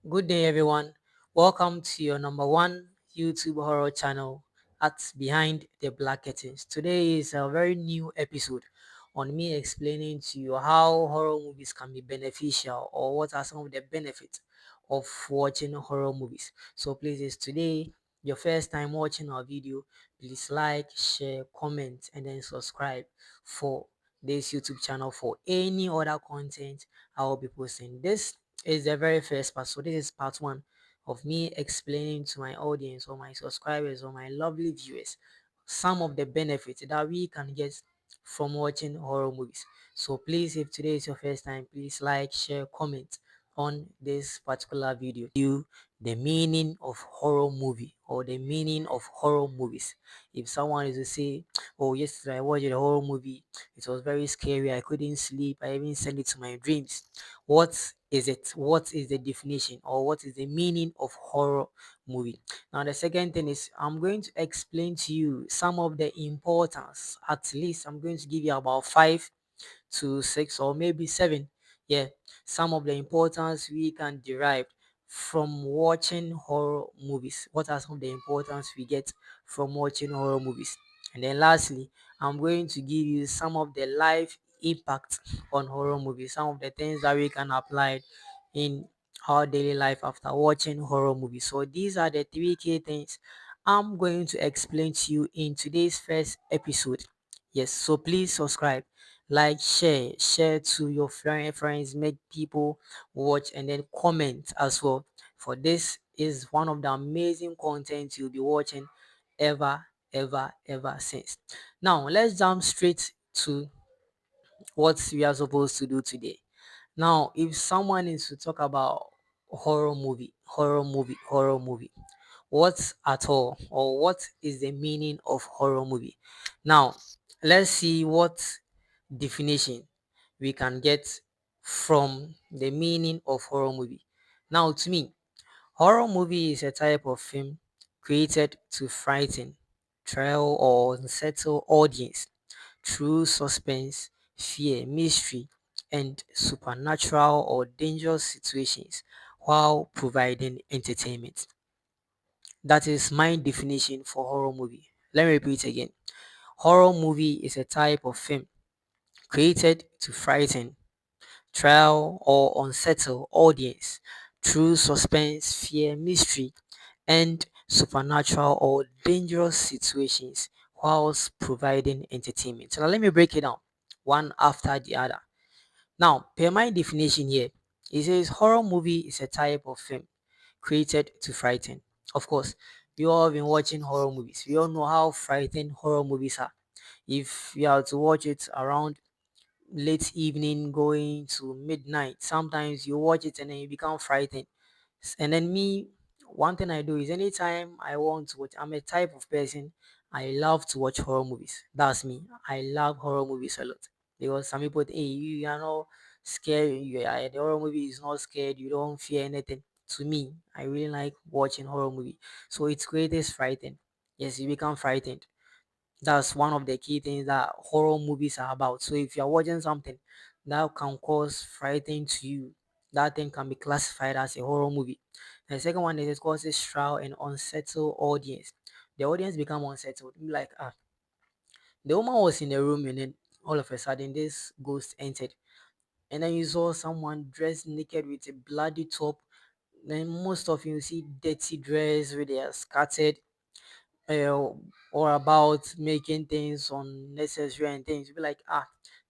Good day, everyone. Welcome to your number one YouTube horror channel at Behind the Black Curtains. Today is a very new episode on me explaining to you how horror movies can be beneficial or what are some of the benefits of watching horror movies. So, please, is today your first time watching our video, please like, share, comment, and then subscribe for this YouTube channel for any other content I will be posting. This is the very first part. So this is part one of me explaining to my audience or my subscribers or my lovely viewers some of the benefits that we can get from watching horror movies. So please, if today is your first time, please like, share, comment on this particular video. You the meaning of horror movie or the meaning of horror movies. If someone is to say, "Oh, yesterday I watched a horror movie. It was very scary. I couldn't sleep. I even sent it to my dreams." What is it? What is the definition or what is the meaning of horror movie? Now, the second thing is I'm going to explain to you some of the importance. At least I'm going to give you about 5 to 6 or maybe 7. Yeah, some of the importance we can derive from watching horror movies. What are some of the importance we get from watching horror movies? And then lastly, I'm going to give you some of the life impact on horror movies, some of the things that we can apply in our daily life after watching horror movies. So these are the three key things I'm going to explain to you in today's first episode. Yes, so please subscribe, like, share to your friends, make people watch, and then comment as well. For this is one of the amazing content you'll be watching ever since. Now let's jump straight to what we are supposed to do today. Now, if someone is to talk about horror movie, what at all or what is the meaning of horror movie? Now, let's see what definition we can get from the meaning of horror movie. Now, to me, horror movie is a type of film created to frighten, thrill, or unsettle audience through suspense, fear, mystery, and supernatural or dangerous situations while providing entertainment. That is my definition for horror movie. Let me repeat again. Horror movie is a type of film created to frighten, thrill, or unsettle audience through suspense, fear, mystery, and supernatural or dangerous situations whilst providing entertainment. So now let me break it down one after the other. Now, per my definition here, it says horror movie is a type of film created to frighten. Of course, we all have been watching horror movies. We all know how frightening horror movies are. If you are to watch it around late evening going to midnight, sometimes you watch it and then you become frightened. And then me, one thing I do is anytime I want to watch, I'm a type of person, I love to watch horror movies. That's me. I love horror movies a lot. Because some people, hey, you are not scared. The horror movie is not scared. You don't fear anything. To me, I really like watching horror movie. So its greatest frightened. Yes, you become frightened. That's one of the key things that horror movies are about. So if you're watching something that can cause frightening to you, that thing can be classified as a horror movie. And the second one is it causes trial and unsettled audience. The audience become unsettled. Like the woman was in the room and then all of a sudden this ghost entered. And then you saw someone dressed naked with a bloody top. Then most of you see dirty dress where they are scattered uh, or about making things unnecessary and things. You be like,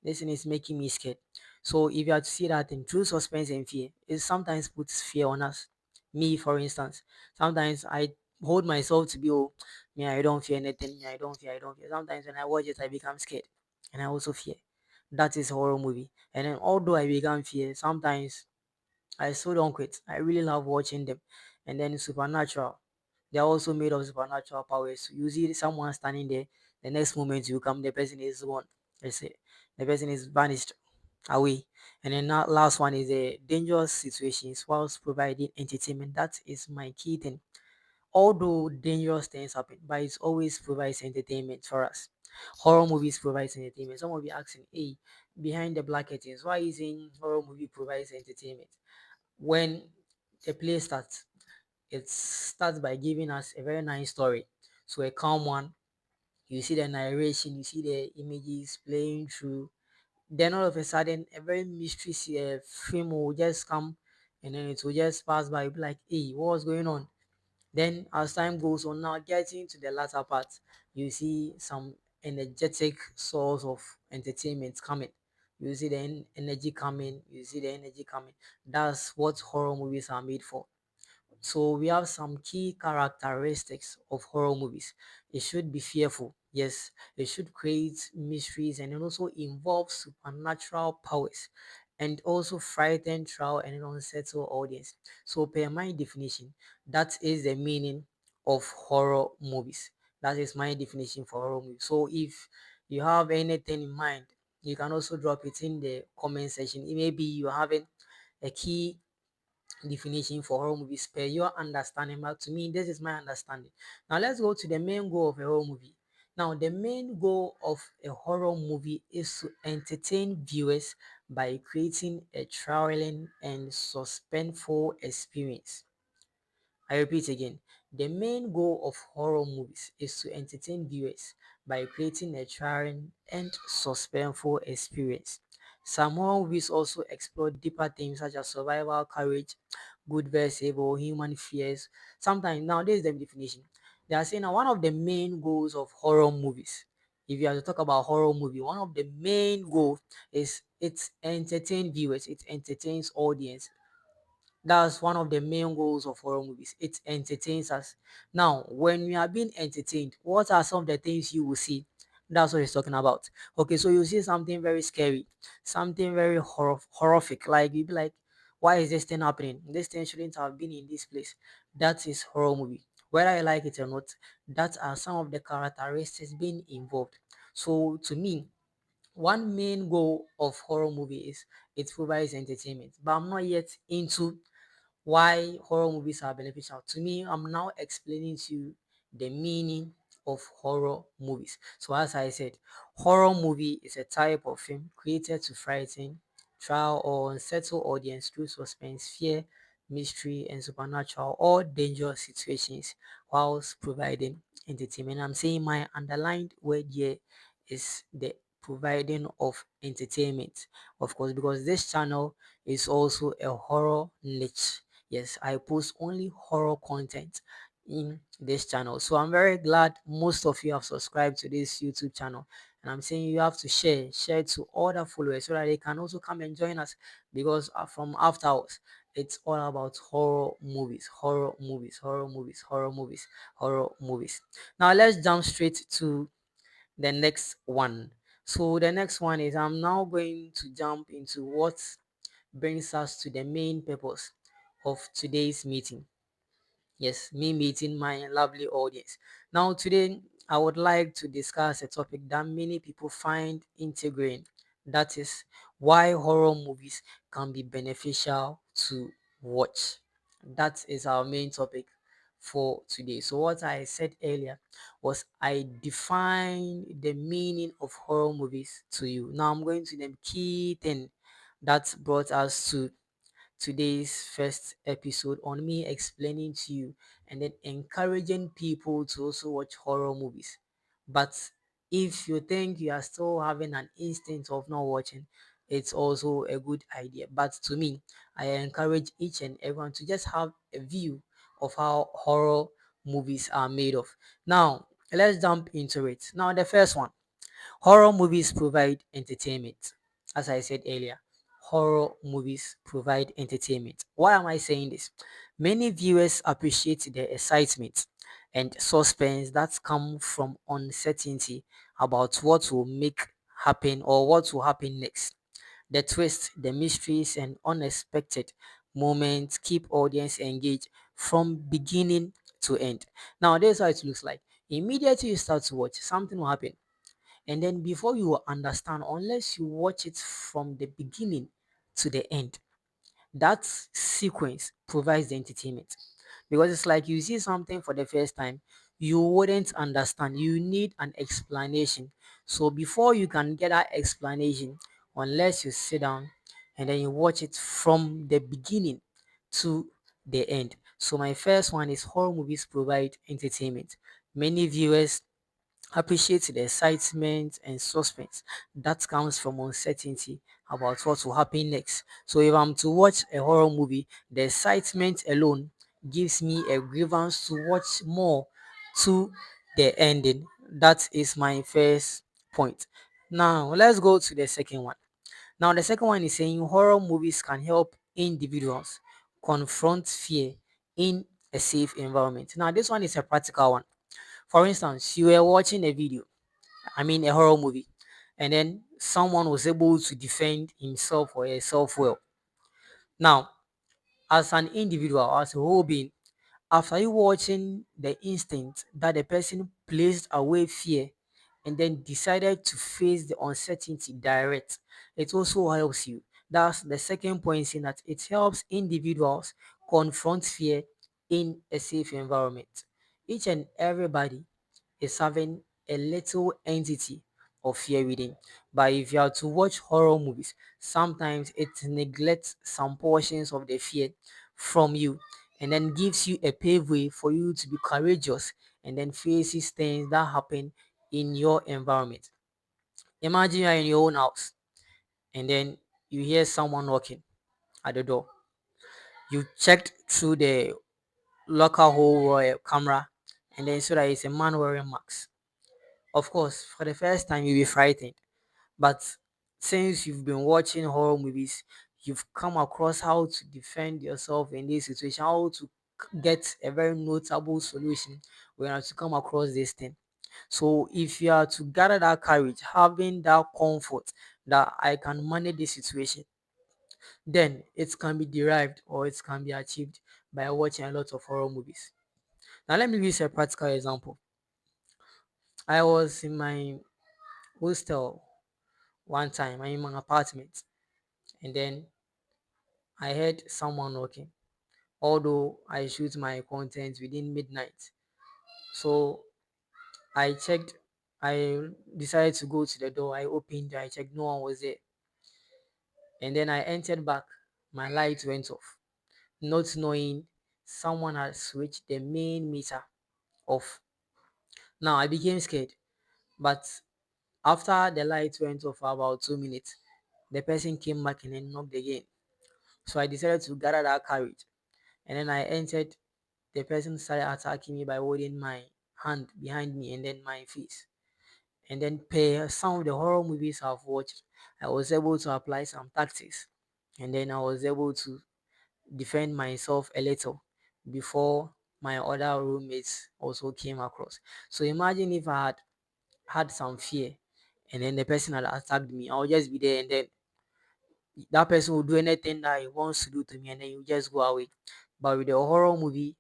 this thing is making me scared. So if you have to see that in true suspense and fear, it sometimes puts fear on us. Me, for instance, sometimes I hold myself to be, oh, me, I don't fear anything. Me, I don't fear. Sometimes when I watch it, I become scared, and I also fear. That is horror movie. And then although I become fear, sometimes I still don't quit. I really love watching them. And then supernatural. They're also made of supernatural powers. You see someone standing there, the next moment you come, the person is gone. They say the person is vanished away. And then that last one is a dangerous situations whilst providing entertainment. That is my key thing. Although dangerous things happen, but it always provides entertainment for us. Horror movies provides entertainment. Some of you asking, hey, behind the black curtains, why is in horror movie provides entertainment? When a play starts, it starts by giving us a very nice story. So a calm one, you see the narration, you see the images playing through. Then all of a sudden, a very mysterious film will just come, and then it will just pass by. You'll be like, hey, what's going on? Then as time goes on, now getting to the latter part, you see some energetic source of entertainment coming. You see the energy coming, you see the energy coming. That's what horror movies are made for. So we have some key characteristics of horror movies. It should be fearful. Yes, it should create mysteries and it also involve supernatural powers and also frighten, trial and unsettle audience. So per my definition, that is the meaning of horror movies. That is my definition for horror movies. So if you have anything in mind, you can also drop it in the comment section. Maybe you're having a key definition for horror movies per your understanding, but to me this is my understanding. Now let's go to the main goal of a horror movie. Now the main goal of a horror movie is to entertain viewers by creating a thrilling and suspenseful experience. I repeat again, the main goal of horror movies is to entertain viewers by creating a thrilling and suspenseful experience. Some horror movies also explore deeper themes such as survival, courage, good versus evil, human fears. Sometimes, now this is the definition. They are saying now one of the main goals of horror movies, if you have to talk about horror movie, one of the main goals is it entertain viewers, it entertains audience. That's one of the main goals of horror movies. It entertains us. Now, when we are being entertained, what are some of the things you will see? That's what he's talking about. Okay, so you see something very scary, something very horrific. Like you be like, why is this thing happening? This thing shouldn't have been in this place. That is horror movie. Whether I like it or not, that are some of the characteristics being involved. So to me, one main goal of horror movie is it provides entertainment. But I'm not yet into why horror movies are beneficial. To me, I'm now explaining to you the meaning of horror movies. So, as I said, horror movie is a type of film created to frighten, trial, or unsettle audience through suspense, fear, mystery, and supernatural or dangerous situations whilst providing entertainment. I'm saying my underlined word here is the providing of entertainment, of course, because this channel is also a horror niche. Yes, I post only horror content in this channel. So I'm very glad most of you have subscribed to this YouTube channel. And I'm saying you have to share to other followers so that they can also come and join us because from afterwards, it's all about horror movies, horror movies, horror movies, horror movies, horror movies. Now let's jump straight to the next one. So the next one is I'm now going to jump into what brings us to the main purpose of today's meeting. Yes, me meeting my lovely audience. Now, today, I would like to discuss a topic that many people find intriguing. That is why horror movies can be beneficial to watch. That is our main topic for today. So, what I said earlier was I define the meaning of horror movies to you. Now, I'm going to the key thing that brought us to today's first episode on me explaining to you and then encouraging people to also watch horror movies. But if you think you are still having an instinct of not watching, it's also a good idea. But to me, I encourage each and everyone to just have a view of how horror movies are made of. Now, let's jump into it. Now, the first one. Horror movies provide entertainment. As I said earlier, horror movies provide entertainment. Why am I saying this? Many viewers appreciate the excitement and suspense that come from uncertainty about what will make happen or what will happen next. The twist, the mysteries, and unexpected moments keep audience engaged from beginning to end. Now, this is how it looks like. Immediately you start to watch, something will happen, and then before you will understand, unless you watch it from the beginning to the end, that sequence provides the entertainment. Because it's like you see something for the first time, you wouldn't understand. You need an explanation. So before you can get that explanation, unless you sit down and then you watch it from the beginning to the end. So my first one is horror movies provide entertainment. Many viewers appreciate the excitement and suspense that comes from uncertainty about what will happen next. So if I'm to watch a horror movie, the excitement alone gives me a grievance to watch more to the ending. That is my first point. Now let's go to the second one. Now the second one is saying horror movies can help individuals confront fear in a safe environment. Now this one is a practical one. For instance, you were watching a video, a horror movie, and then someone was able to defend himself or herself well. Now, as an individual, as a whole being, after you watching the instant that the person placed away fear and then decided to face the uncertainty direct, it also helps you. That's the second point, in that it helps individuals confront fear in a safe environment. Each and everybody is having a little entity of fear within. But if you are to watch horror movies, sometimes it neglects some portions of the fear from you and then gives you a pathway for you to be courageous and then faces things that happen in your environment. Imagine you are in your own house and then you hear someone knocking at the door. You checked through the locker hole or a camera and then you saw that it's a man wearing mask. Of course, for the first time you'll be frightened. But since you've been watching horror movies, you've come across how to defend yourself in this situation, how to get a very notable solution when you have to come across this thing. So if you are to gather that courage, having that comfort that I can manage this situation, then it can be derived or it can be achieved by watching a lot of horror movies. Now let me use a practical example. I was in my hostel one time, I'm in my apartment, and then I heard someone knocking. Although I shoot my content within midnight. So I checked, I decided to go to the door. I opened, I checked, no one was there. And then I entered back. My light went off, not knowing someone had switched the main meter off. Now I became scared. But after the light went off for about 2 minutes, the person came back and then knocked again. So I decided to gather that courage. And then I entered. The person started attacking me by holding my hand behind me and then my face. And then per some of the horror movies I've watched, I was able to apply some tactics. And then I was able to defend myself a little before my other roommates also came across. So imagine if I had some fear and then the person had attacked me. I would just be there and then that person will do anything that he wants to do to me and then you just go away. But with the horror movie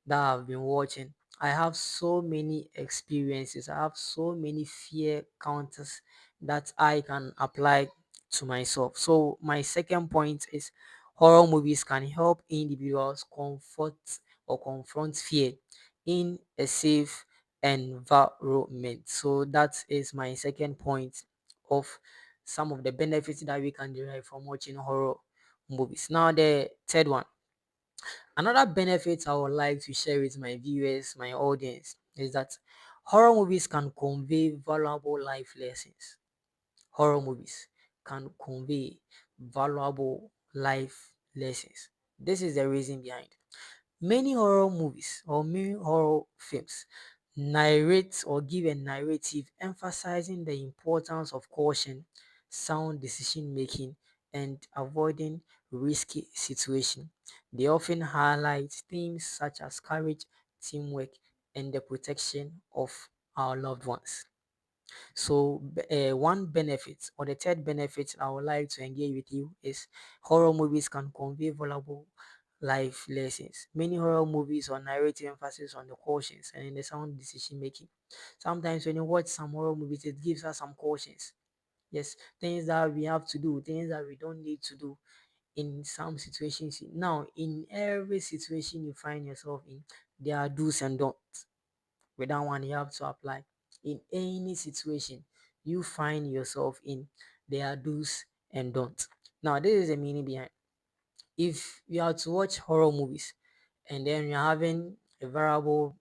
that I've been watching, I have so many experiences. I have so many fear counters that I can apply to myself. So my second point is horror movies can help individuals comfort or confront fear in a safe environment. So that is my second point of some of the benefits that we can derive from watching horror movies. Now the third one. Another benefit I would like to share with my viewers, my audience, is that horror movies can convey valuable life lessons. Horror movies can convey valuable life lessons. This is the reason behind. Many horror movies or many horror films narrate or give a narrative emphasizing the importance of caution, sound decision making, and avoiding risky situations. They often highlight themes such as courage, teamwork, and the protection of our loved ones. So, one benefit or the third benefit I would like to engage with you is horror movies can convey valuable life lessons. Many horror movies or narrative emphasis on the cautions and in the sound decision making. Sometimes when you watch some horror movies, it gives us some cautions. Yes, things that we have to do, things that we don't need to do in some situations. Now, in every situation you find yourself in, there are do's and don'ts. With that one, you have to apply in any situation you find yourself in. There are do's and don'ts. Now, this is the meaning behind. If you are to watch horror movies, and then you're having a variable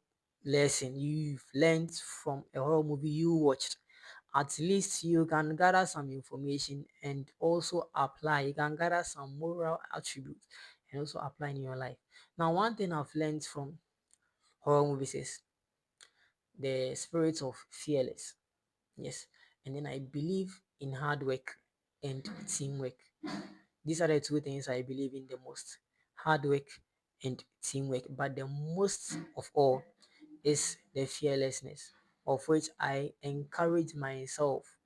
lesson you've learned from a horror movie you watched, at least you can gather some information and also apply. You can gather some moral attributes and also apply in your life. Now, one thing I've learned from horror movies is the spirit of fearless. Yes. And then I believe in hard work and teamwork. These are the two things I believe in the most: hard work and teamwork. But the most of all is the fearlessness, of which I encourage myself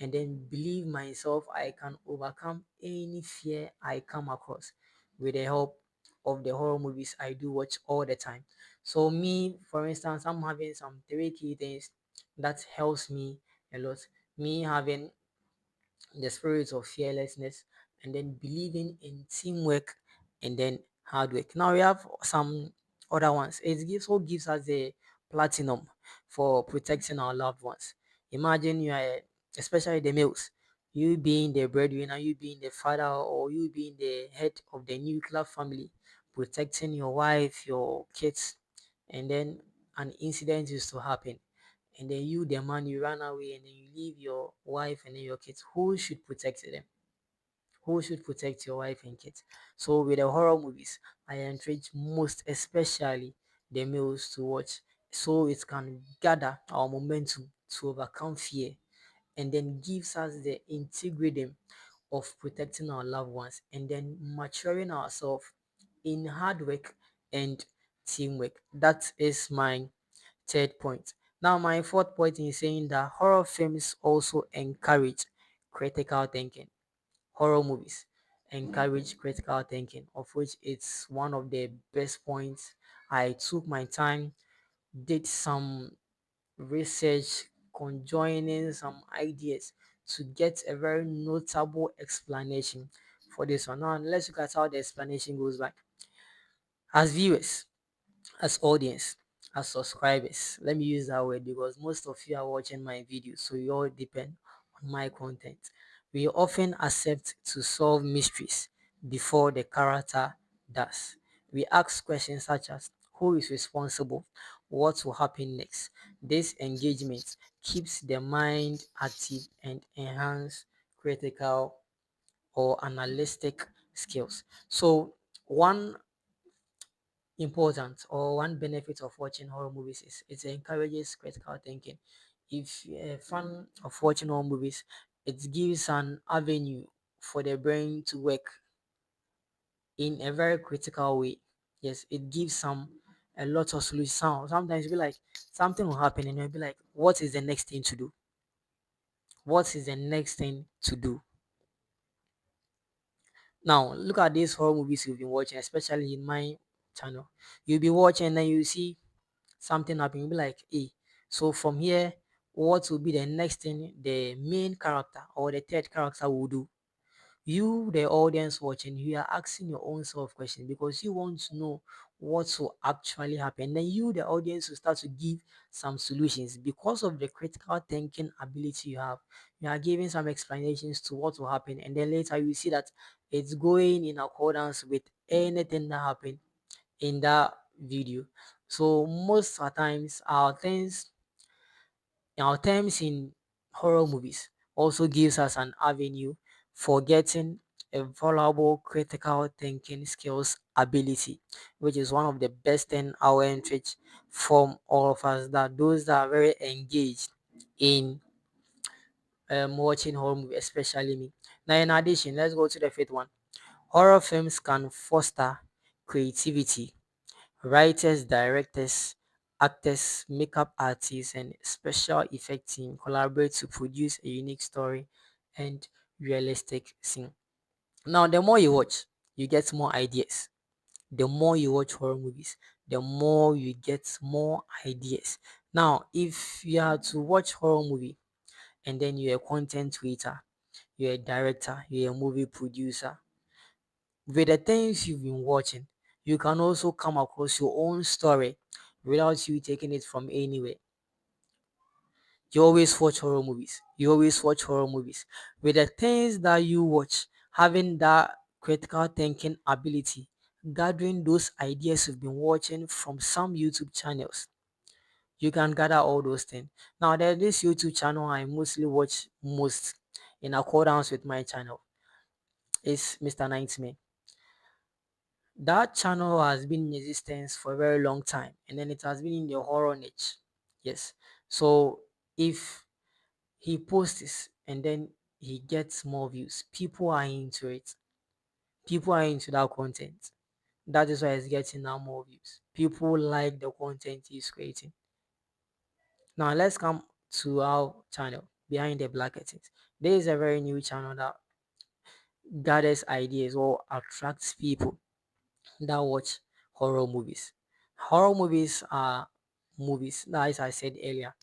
and then believe myself I can overcome any fear I come across with the help of the horror movies I do watch all the time. So me, for instance, I'm having some three key things that helps me a lot. Me having the spirit of fearlessness, and then believing in teamwork, and then hard work. Now we have some other ones. Gives us the platinum for protecting our loved ones. Imagine especially the males, you being the breadwinner, you being the father, or you being the head of the nuclear family, protecting your wife, your kids, and then an incident is to happen, and then you, the man, you run away, and then you leave your wife and then your kids. Who should protect them? Who should protect your wife and kids? So with the horror movies, I encourage most especially the males to watch, so it can gather our momentum to overcome fear, and then gives us the integrity of protecting our loved ones, and then maturing ourselves in hard work and teamwork. That is my third point. Now, my fourth point is saying that horror films also encourage critical thinking. Horror movies encourage critical thinking, of which it's one of the best points. I took my time, did some research, conjoining some ideas to get a very notable explanation for this one. Now, let's look at how the explanation goes back. As viewers, as audience, as subscribers, let me use that word because most of you are watching my videos, so you all depend on my content. We often accept to solve mysteries before the character does. We ask questions such as who is responsible, what will happen next. This engagement keeps the mind active and enhance critical or analytic skills. So one important or one benefit of watching horror movies is it encourages critical thinking. If you're a fan of watching horror movies, it gives an avenue for the brain to work in a very critical way. Yes, it gives a lot of solutions. Sometimes you'll be like, something will happen and you'll be like, what is the next thing to do? What is the next thing to do? Now look at these horror movies you've been watching, especially in my channel. You'll be watching and then you see something happen, you'll be like, hey, so from here, what will be the next thing the main character or the third character will do? You, the audience watching, you are asking your own self questions because you want to know what will actually happen. Then you, the audience, will start to give some solutions because of the critical thinking ability you have. You are giving some explanations to what will happen, and then later you see that it's going in accordance with anything that happened in that video. So most of the times our terms in horror movies also gives us an avenue for getting a valuable critical thinking skills ability, which is one of the best thing I will encourage from all of us, that those that are very engaged in watching horror movies, especially me. Now, in addition, let's go to the fifth one. Horror films can foster creativity. Writers, directors, actors, makeup artists, and special effect team collaborate to produce a unique story and realistic scene. Now, the more you watch, you get more ideas. The more you watch horror movies, the more you get more ideas. Now, if you are to watch horror movie and then you're a content creator, you're a director, you're a movie producer, with the things you've been watching, you can also come across your own story without you taking it from anywhere. You always watch horror movies. You always watch horror movies. With the things that you watch, having that critical thinking ability gathering those ideas you've been watching from some YouTube channels. You can gather all those things. Now there's this YouTube channel I mostly watch most in accordance with my channel. It's Mr. Nightmare. That channel has been in existence for a very long time, and then it has been in the horror niche. Yes. So if he posts this and then he gets more views, people are into it. People are into that content. That is why he's getting now more views. People like the content he's creating. Now let's come to our channel, Behind the Black Curtains. There is a very new channel that gathers ideas or attracts people that watch horror movies. Horror movies are movies that, as I said earlier,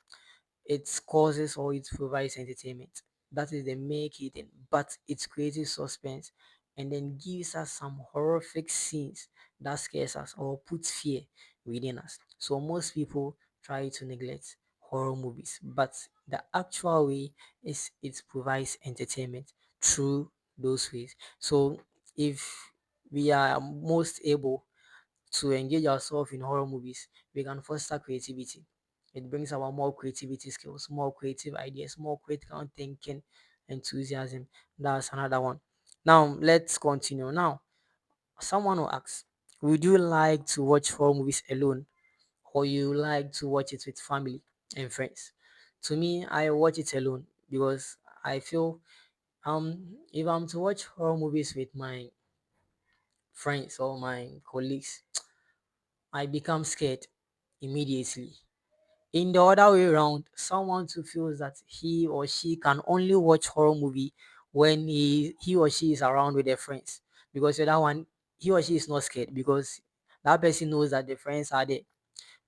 it causes or it provides entertainment. That is the make it in, but it creates suspense and then gives us some horrific scenes that scares us or puts fear within us. So most people try to neglect horror movies, but the actual way is it provides entertainment through those ways. So if we are most able to engage ourselves in horror movies, we can foster creativity. It brings our more creativity skills, more creative ideas, more critical thinking, enthusiasm. That's another one. Now let's continue. Now, someone will ask, would you like to watch horror movies alone, or you like to watch it with family and friends? To me, I watch it alone because I feel if I'm to watch horror movies with my friends or my colleagues, I become scared immediately. In the other way around, someone who feels that he or she can only watch horror movie when he or she is around with their friends. Because the other one, he or she is not scared because that person knows that the friends are there.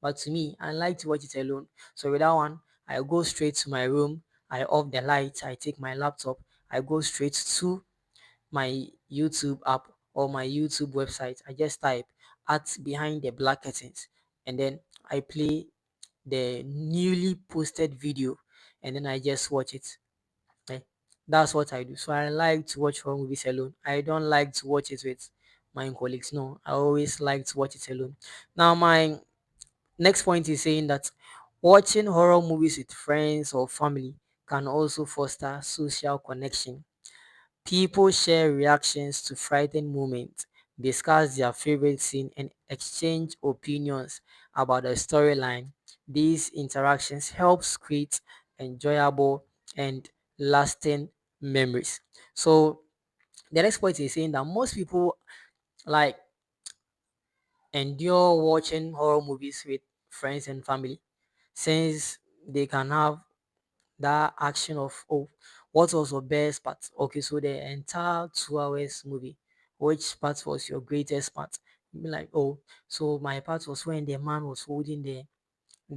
But to me, I like to watch it alone. So with that one, I go straight to my room, I off the lights, I take my laptop, I go straight to my YouTube app or my YouTube website. I just type at Behind the Black Curtains and then I play the newly posted video and then I just watch it. Eh, That's what I do. So I like to watch horror movies alone. I don't like to watch it with my colleagues. No, I always like to watch it alone. Now my next point is saying that watching horror movies with friends or family can also foster social connection. People share reactions to frightened moments, discuss their favorite scene, and exchange opinions about the storyline. These interactions helps create enjoyable and lasting memories. So the next point is saying that most people like endure watching horror movies with friends and family since they can have that action of, oh, what was your best part? Okay, so the entire 2 hours movie, which part was your greatest part? You be like, oh, so my part was when the man was holding the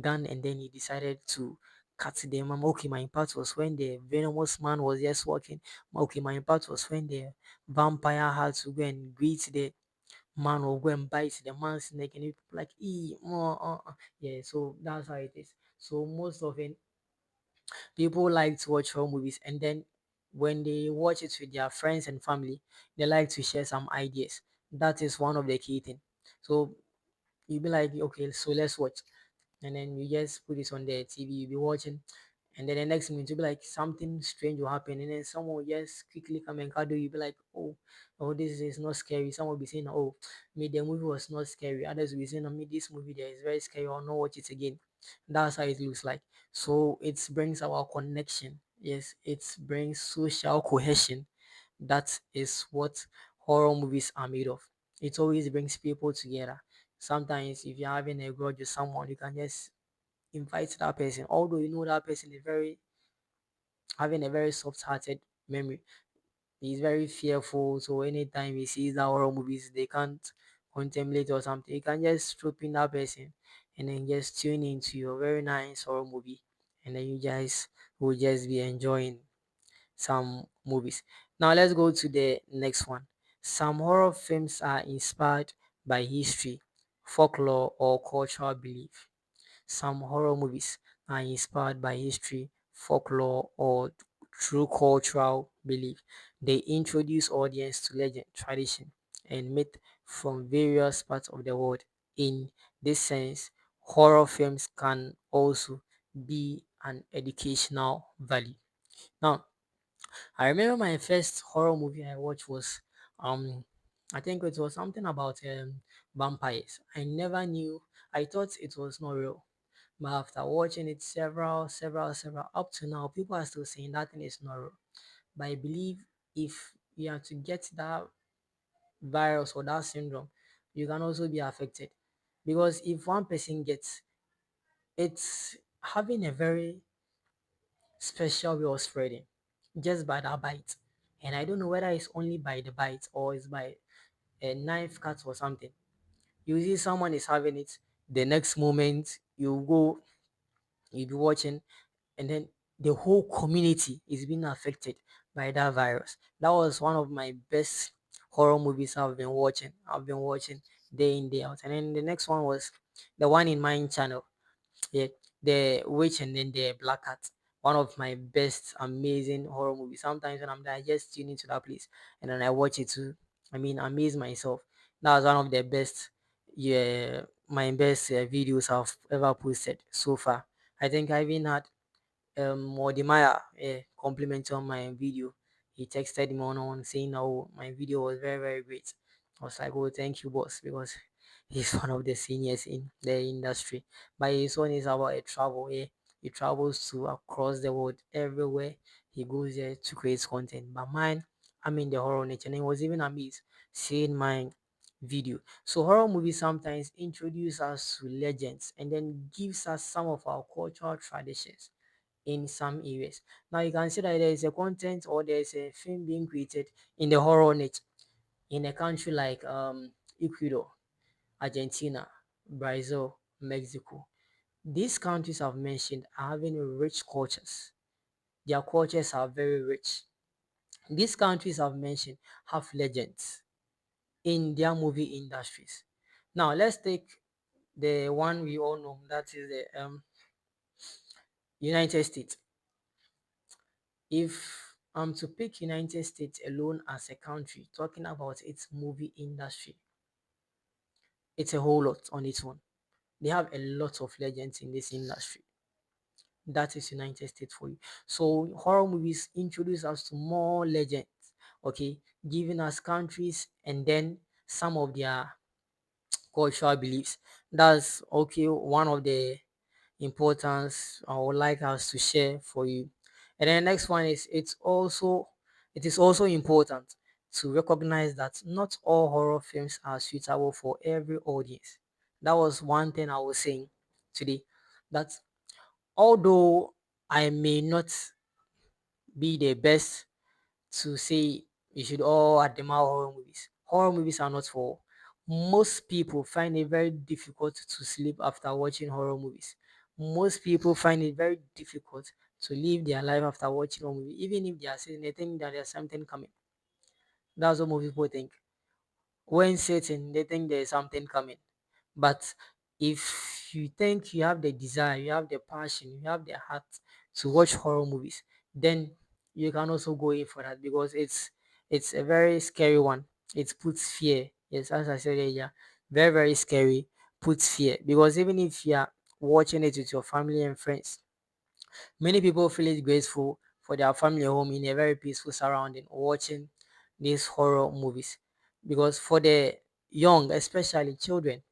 gun and then he decided to cut the man. Okay, my part was when the venomous man was just walking. Okay, my part was when the vampire had to go and greet the man or go and bite the man's neck and people like, yeah, so that's how it is. So most of it, people like to watch horror movies and then when they watch it with their friends and family, they like to share some ideas. That is one of the key thing. So you'll be like, okay, so let's watch. And then you just put it on the TV, you'll be watching. And then the next minute, you'll be like, something strange will happen. And then someone will just quickly come and cuddle you. You'll be like, oh, this is not scary. Someone will be saying, oh, me, the movie was not scary. Others will be saying, me, this movie there is very scary. I'll not watch it again. That's how it looks like. So it brings our connection. Yes, it brings social cohesion. That is what horror movies are made of. It always brings people together. Sometimes if you're having a grudge with someone, you can just invite that person. Although you know that person is very having a very soft-hearted memory. He's very fearful, so anytime he sees that horror movies, they can't contemplate or something. You can just troop in that person and then just tune into your very nice horror movie, and then you guys will just be enjoying some movies. Now let's go to the next one. Some horror films are inspired by history, folklore, or cultural belief. Some horror movies are inspired by history, folklore, or true cultural belief. They introduce audience to legend, tradition, and myth from various parts of the world. In this sense, horror films can also be an educational value. Now, I remember my first horror movie I watched was um I think it was something about vampires. I never knew. I thought it was not real. But after watching it several up to now, people are still saying that thing is not real. But I believe if you are to get that virus or that syndrome, you can also be affected. Because if one person gets, it's having a very special way of spreading just by that bite. And I don't know whether it's only by the bite or it's by a knife cut or something. You see someone is having it, the next moment you go, you'll be watching, and then the whole community is being affected by that virus. That was one of my best horror movies I've been watching. I've been watching day in, day out. And then the next one was the one in my channel. Yeah, the witch and then the black cat. One of my best amazing horror movies. Sometimes when I'm there, I just tune into that place and then I watch it too. I mean, amaze myself. That was one of the best, yeah, my best videos I've ever posted so far. I think I even had Wodimaya complimented on my video. He texted me on saying, "Oh, my video was very great." I was like, "Oh, thank you, boss," because he's one of the seniors in the industry. But his one is about a travel. He travels to across the world, everywhere he goes there to create content. But mine, I'm in the horror niche, and he was even amazed seeing my video. So horror movies sometimes introduce us to legends and then gives us some of our cultural traditions in some areas. Now you can see that there is a content or there is a film being created in the horror niche in a country like Ecuador, Argentina, Brazil, Mexico. These countries I've mentioned are having rich cultures. Their cultures are very rich. These countries I've mentioned have legends in their movie industries. Now let's take the one we all know, that is the United States. If I'm to pick United States alone as a country, talking about its movie industry, it's a whole lot on its own. They have a lot of legends in this industry. That is United States for you. So horror movies introduce us to more legends, okay, giving us countries and then some of their cultural beliefs. That's okay. One of the importance I would like us to share for you. And then the next one is it is also important to recognize that not all horror films are suitable for every audience. That was one thing I was saying today. That although I may not be the best to say you should all admire horror movies. Horror movies are not for most people find it very difficult to sleep after watching horror movies. Most people find it very difficult to live their life after watching a movie, even if they are saying they think that there's something coming. That's what most people think. When sitting, they think there's something coming. But if you think you have the desire, you have the passion, you have the heart to watch horror movies, then you can also go in for that because it's a very scary one. It puts fear. Yes, as I said earlier, very scary, puts fear. Because even if you are watching it with your family and friends, many people feel it graceful for their family home in a very peaceful surrounding watching these horror movies. Because for the young, especially children,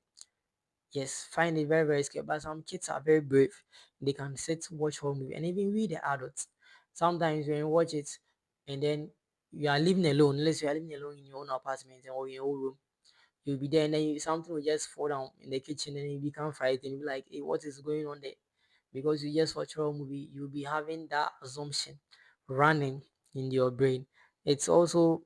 yes, find it very scary. But some kids are very brave. They can sit watch horror movie, and even we the adults. Sometimes when you watch it, and then you are living alone, unless you are living alone in your own apartment or in your own room, you'll be there, and then something will just fall down in the kitchen, and you become frightened. You'll be like, "Hey, what is going on there?" Because you just watch horror movie, you'll be having that assumption running in your brain. It's also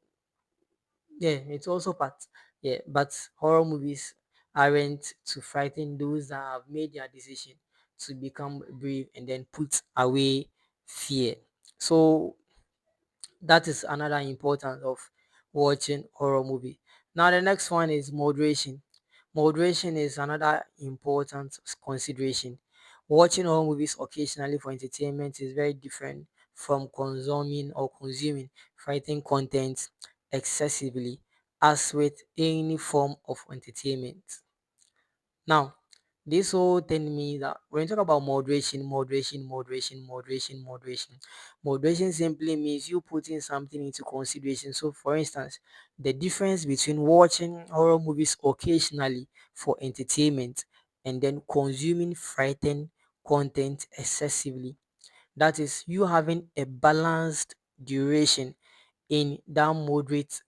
it's also part. Yeah, but horror movies aren't to frighten those that have made their decision to become brave and then put away fear. So that is another importance of watching horror movie. Now the next one is moderation. Moderation is another important consideration. Watching horror movies occasionally for entertainment is very different from consuming fighting content excessively as with any form of entertainment. Now, this whole thing means that when you talk about moderation simply means you putting something into consideration. So, for instance, the difference between watching horror movies occasionally for entertainment and then consuming frightened content excessively. That is, you having a balanced duration in that moderate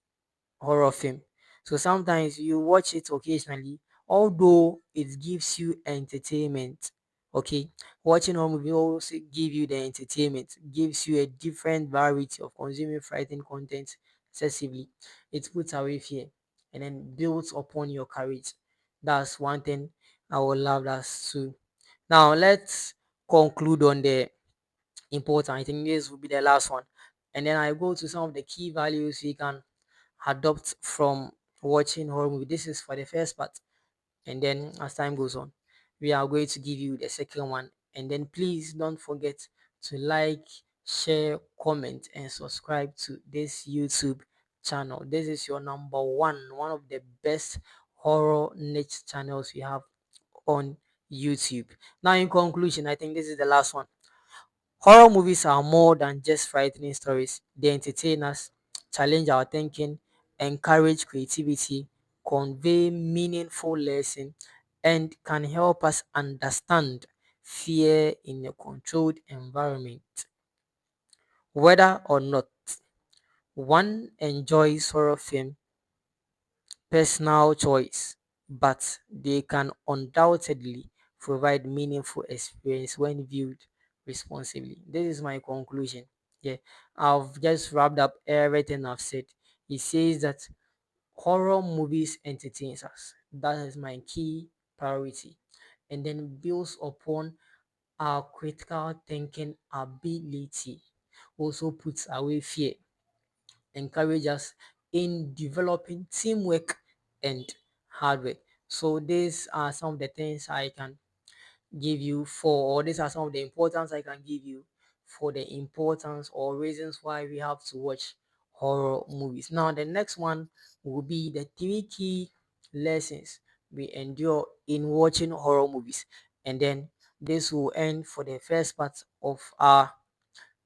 horror film. So sometimes you watch it occasionally, although it gives you entertainment. Okay, watching horror movie also give you the entertainment, gives you a different variety of consuming frightening content excessively. It puts away fear and then builds upon your courage. That's one thing I would love us to. Now let's conclude on the important. I think this will be the last one, and then I go to some of the key values we can adopt from watching horror movie. This is for the first part, and then as time goes on, we are going to give you the second one. And then please don't forget to like, share, comment, and subscribe to this YouTube channel. This is your number one of the best horror niche channels we have on YouTube. Now, in conclusion, I think this is the last one. Horror movies are more than just frightening stories. They entertain us, challenge our thinking, encourage creativity, convey meaningful lessons, and can help us understand fear in a controlled environment. Whether or not one enjoys horror film, personal choice, but they can undoubtedly provide meaningful experience when viewed responsibly. This is my conclusion. Yeah, I've just wrapped up everything I've said. It says that horror movies entertains us. That is my key priority, and then builds upon our critical thinking ability. Also puts away fear, encourage us in developing teamwork and hard work. So these are some of the things I can give you for, or these are some of the importance I can give you for the importance or reasons why we have to watch horror movies. Now the next one will be the three key lessons we endure in watching horror movies, and then this will end for the first part of our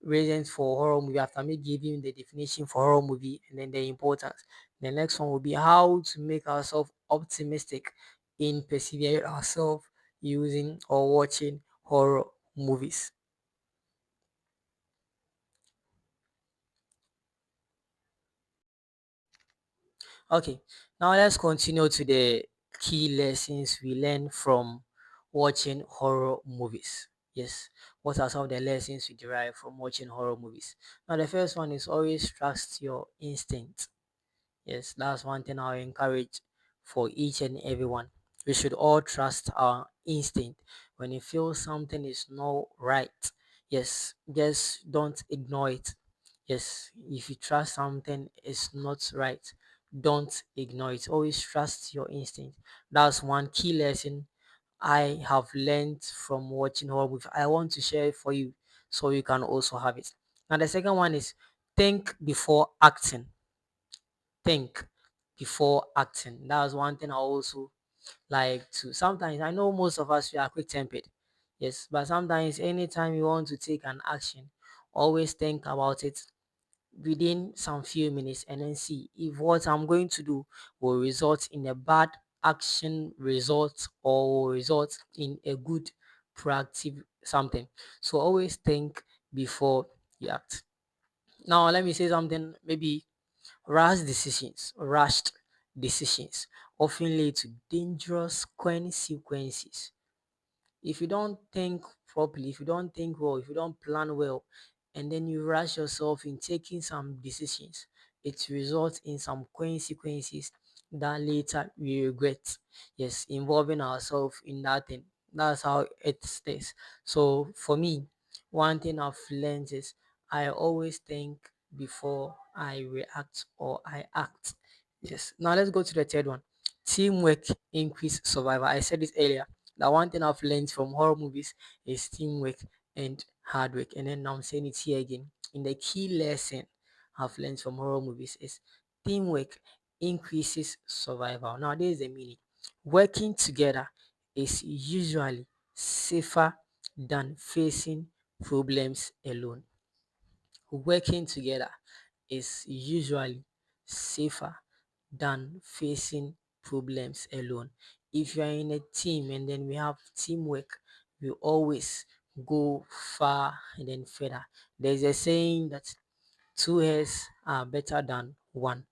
reasons for horror movie. After me giving the definition for horror movie and then the importance, the next one will be how to make ourselves optimistic in persevering ourselves using or watching horror movies. Okay, now let's continue to the key lessons we learn from watching horror movies. Yes, what are some of the lessons we derive from watching horror movies? Now the first one is always trust your instinct. Yes, that's one thing I encourage for each and everyone. We should all trust our instinct. When you feel something is not right, yes, just don't ignore it. Yes, if you trust something is not right, don't ignore it. Always trust your instinct. That's one key lesson I have learned from watching horror movie. I want to share it for you so you can also have it. Now the second one is think before acting. Think before acting. That's one thing I also like to. Sometimes I know most of us we are quick tempered, yes, but sometimes anytime you want to take an action, always think about it within some few minutes and then see if what I'm going to do will result in a bad action result or will result in a good proactive something. So always think before you act. Now let me say something maybe rushed decisions often lead to dangerous consequences. If you don't think properly, if you don't think well, if you don't plan well, and then you rush yourself in taking some decisions, it results in some consequences that later we regret. Yes, involving ourselves in that thing. That's how it stays. So for me, one thing I've learned is I always think before I react or I act. Yes. Now let's go to the third one. Teamwork increase survival. I said this earlier. The one thing I've learned from horror movies is teamwork and hard work. And then now I'm saying it here again. In the key lesson I've learned from horror movies is teamwork increases survival. Now, there is a meaning. Working together is usually safer than facing problems alone. Working together is usually safer than facing problems alone. If you are in a team and then we have teamwork, we always go far and then further. There's a saying that two heads are better than one,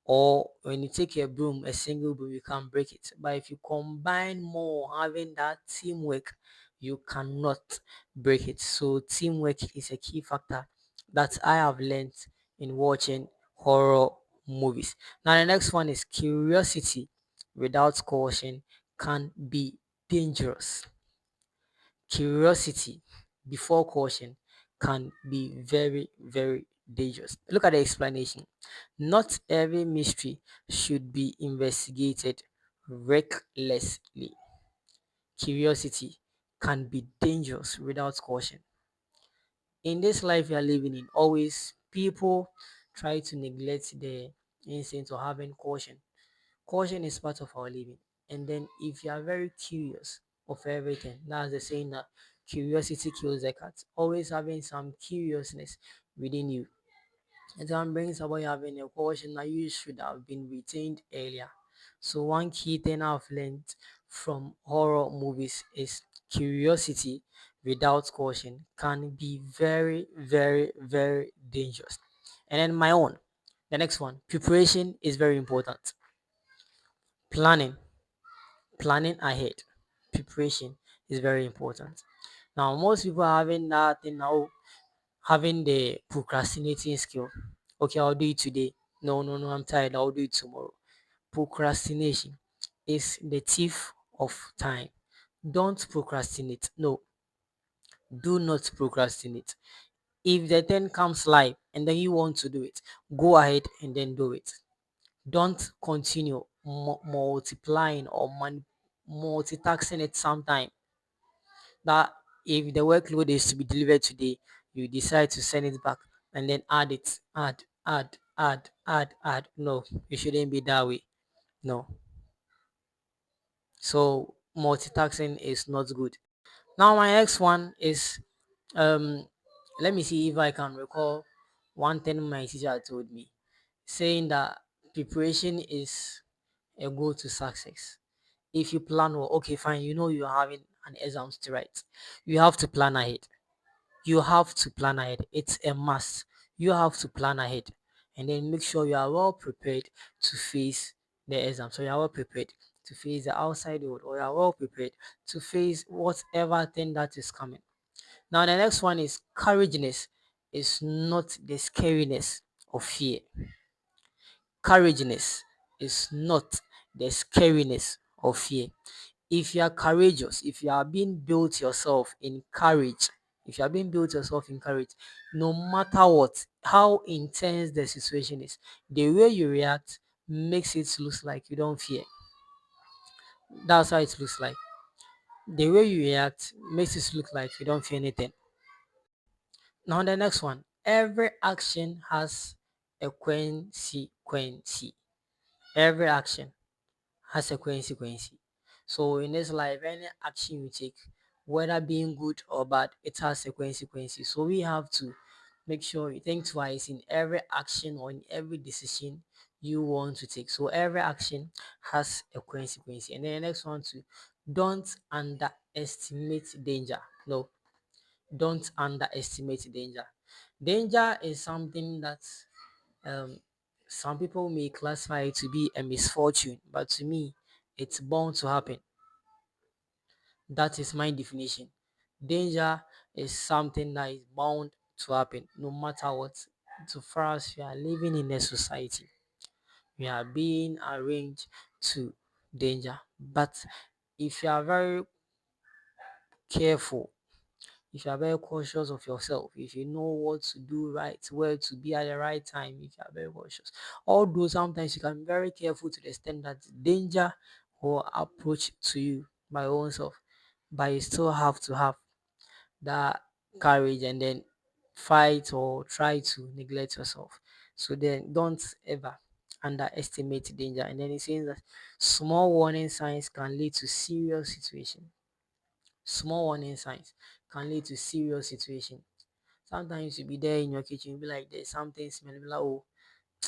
or when you take a broom, a single broom, you can break it. But if you combine more, having that teamwork, you cannot break it. So teamwork is a key factor that I have learned in watching horror movies. Now the next one is curiosity without caution can be dangerous. Curiosity before caution can be very, very dangerous. Look at the explanation. Not every mystery should be investigated recklessly. Curiosity can be dangerous without caution. In this life we are living in, always people try to neglect the instinct of having caution. Caution is part of our living. And then if you are very curious of everything, that's the saying that curiosity kills the cat. Always having some curiousness within you. And that brings about you having a caution that you should have been retained earlier. So one key thing I've learned from horror movies is curiosity without caution can be very, very, very dangerous. And then my own, the next one, preparation is very important. Planning planning ahead, preparation is very important. Now, most people are having that thing now, having the procrastinating skill. Okay, I'll do it today. No, no, no, I'm tired. I'll do it tomorrow. Procrastination is the thief of time. Don't procrastinate. No, do not procrastinate. If the thing comes live and then you want to do it, go ahead and then do it. Don't continue multiplying or multitasking it sometime. That if the workload is to be delivered today, you decide to send it back and then add it, add. No, it shouldn't be that way. No. So multitasking is not good. Now my next one is um let me see if I can recall one thing my teacher told me, saying that preparation is a go to success. If you plan well, okay, fine, you know you're having an exams to write. You have to plan ahead. You have to plan ahead. It's a must. You have to plan ahead and then make sure you are well prepared to face the exam. So you are well prepared to face the outside world, or you are well prepared to face whatever thing that is coming. Now the next one is courageousness is not the scariness of fear. Courageousness is not the scariness of fear. If you are courageous, if you are being built yourself in courage, if you are being built yourself in courage, no matter what, how intense the situation is, the way you react makes it look like you don't fear. That's how it looks like. The way you react makes it look like you don't fear anything. Now the next one. Every action has a consequence. Every action has a consequence. So in this life, any action you take, whether being good or bad, it has a consequence. So we have to make sure you think twice in every action or in every decision you want to take. So every action has a consequence. And then the next one too, don't underestimate danger. No, don't underestimate danger. Danger is something that um, some people may classify it to be a misfortune, but to me, it's bound to happen. That is my definition. Danger is something that is bound to happen no matter what. So far as we are living in a society, we are being arranged to danger. But if you are very careful, if you are very cautious of yourself, if you know what to do right, where to be at the right time, if you are very cautious, although sometimes you can be very careful to the extent that danger will approach to you by your own self, but you still have to have that courage and then fight or try to neglect yourself. So then don't ever underestimate danger. And then it says that small warning signs can lead to serious situation. Small warning signs can lead to serious situation. Sometimes you'll be there in your kitchen, you'll be like, there's something smelling, like, oh,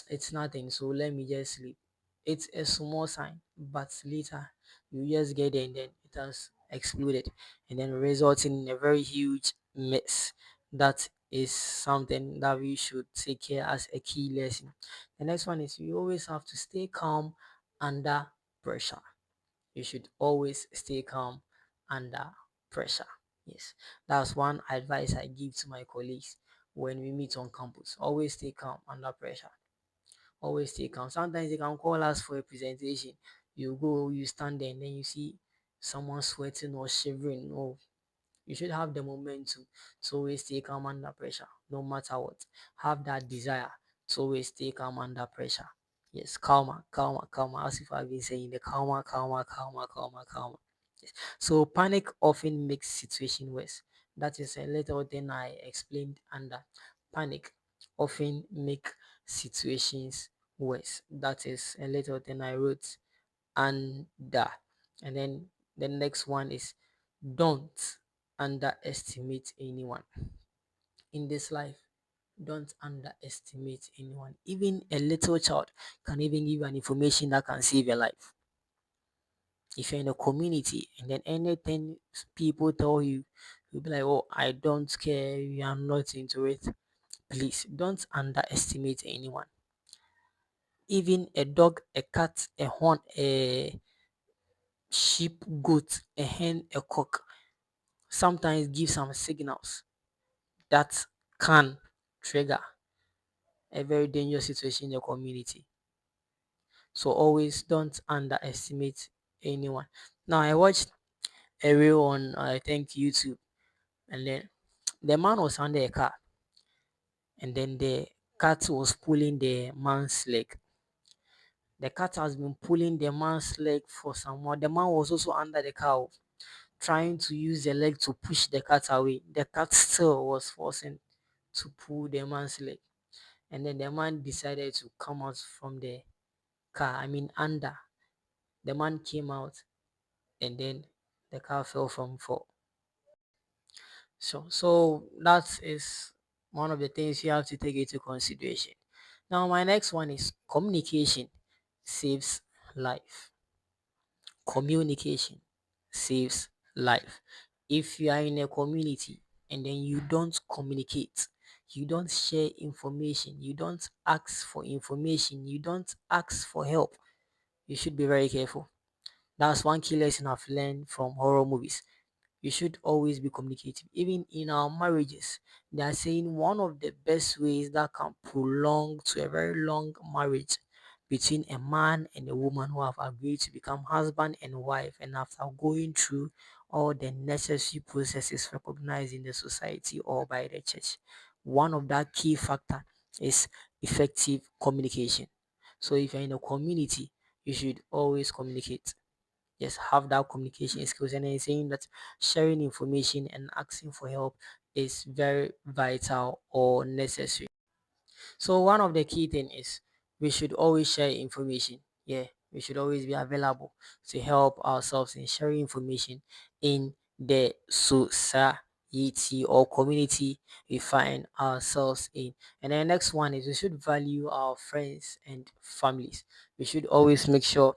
it's nothing, so let me just sleep. It's a small sign, but later you just get there and then it has exploded and then resulting in a very huge mess. That is something that we should take care as a key lesson. The next one is you always have to stay calm under pressure. You should always stay calm under pressure. Yes, that's one advice I give to my colleagues when we meet on campus. Always stay calm under pressure. Always stay calm. Sometimes they can call us for a presentation. You go, you stand there, and then you see someone sweating or shivering. No, you should have the momentum to always stay calm under pressure, no matter what. Have that desire to always stay calm under pressure. Yes, calmer, calmer, calmer. As if I've been saying, the calmer, calmer, calmer, calmer, calmer. Yes. So panic often makes situation worse. That is a little thing I explained under panic often make situations worse. That is a little thing I wrote under. And then the next one is don't underestimate anyone in this life. Don't underestimate anyone. Even a little child can even give you an information that can save your life. If you're in a community and then anything people tell you, you'll be like, oh, I don't care, you are not into it. Please don't underestimate anyone. Even a dog, a cat, a horn, a sheep, goat, a hen, a cock sometimes give some signals that can trigger a very dangerous situation in your community. So always don't underestimate anyone. Now I watched a reel on I think YouTube, and then the man was under a car, and then the cat was pulling the man's leg. The cat has been pulling the man's leg for some while. The man was also under the car, trying to use the leg to push the cat away. The cat still was forcing to pull the man's leg. And then the man decided to come out from the car. I mean, under. The man came out and then the car fell from fall. So that is one of the things you have to take into consideration. Now, my next one is communication saves life. Communication saves life. If you are in a community and then you don't communicate, you don't share information, you don't ask for information, you don't ask for help, you should be very careful. That's one key lesson I've learned from horror movies. You should always be communicative. Even in our marriages, they are saying one of the best ways that can prolong to a very long marriage between a man and a woman who have agreed to become husband and wife, and after going through all the necessary processes recognized in the society or by the church. One of that key factor is effective communication. So if you're in a community, you should always communicate. Yes, have that communication skills, and then saying that sharing information and asking for help is very vital or necessary. So one of the key thing is we should always share information. Yeah, we should always be available to help ourselves in sharing information in the society or community we find ourselves in. And the next one is we should value our friends and families. We should always make sure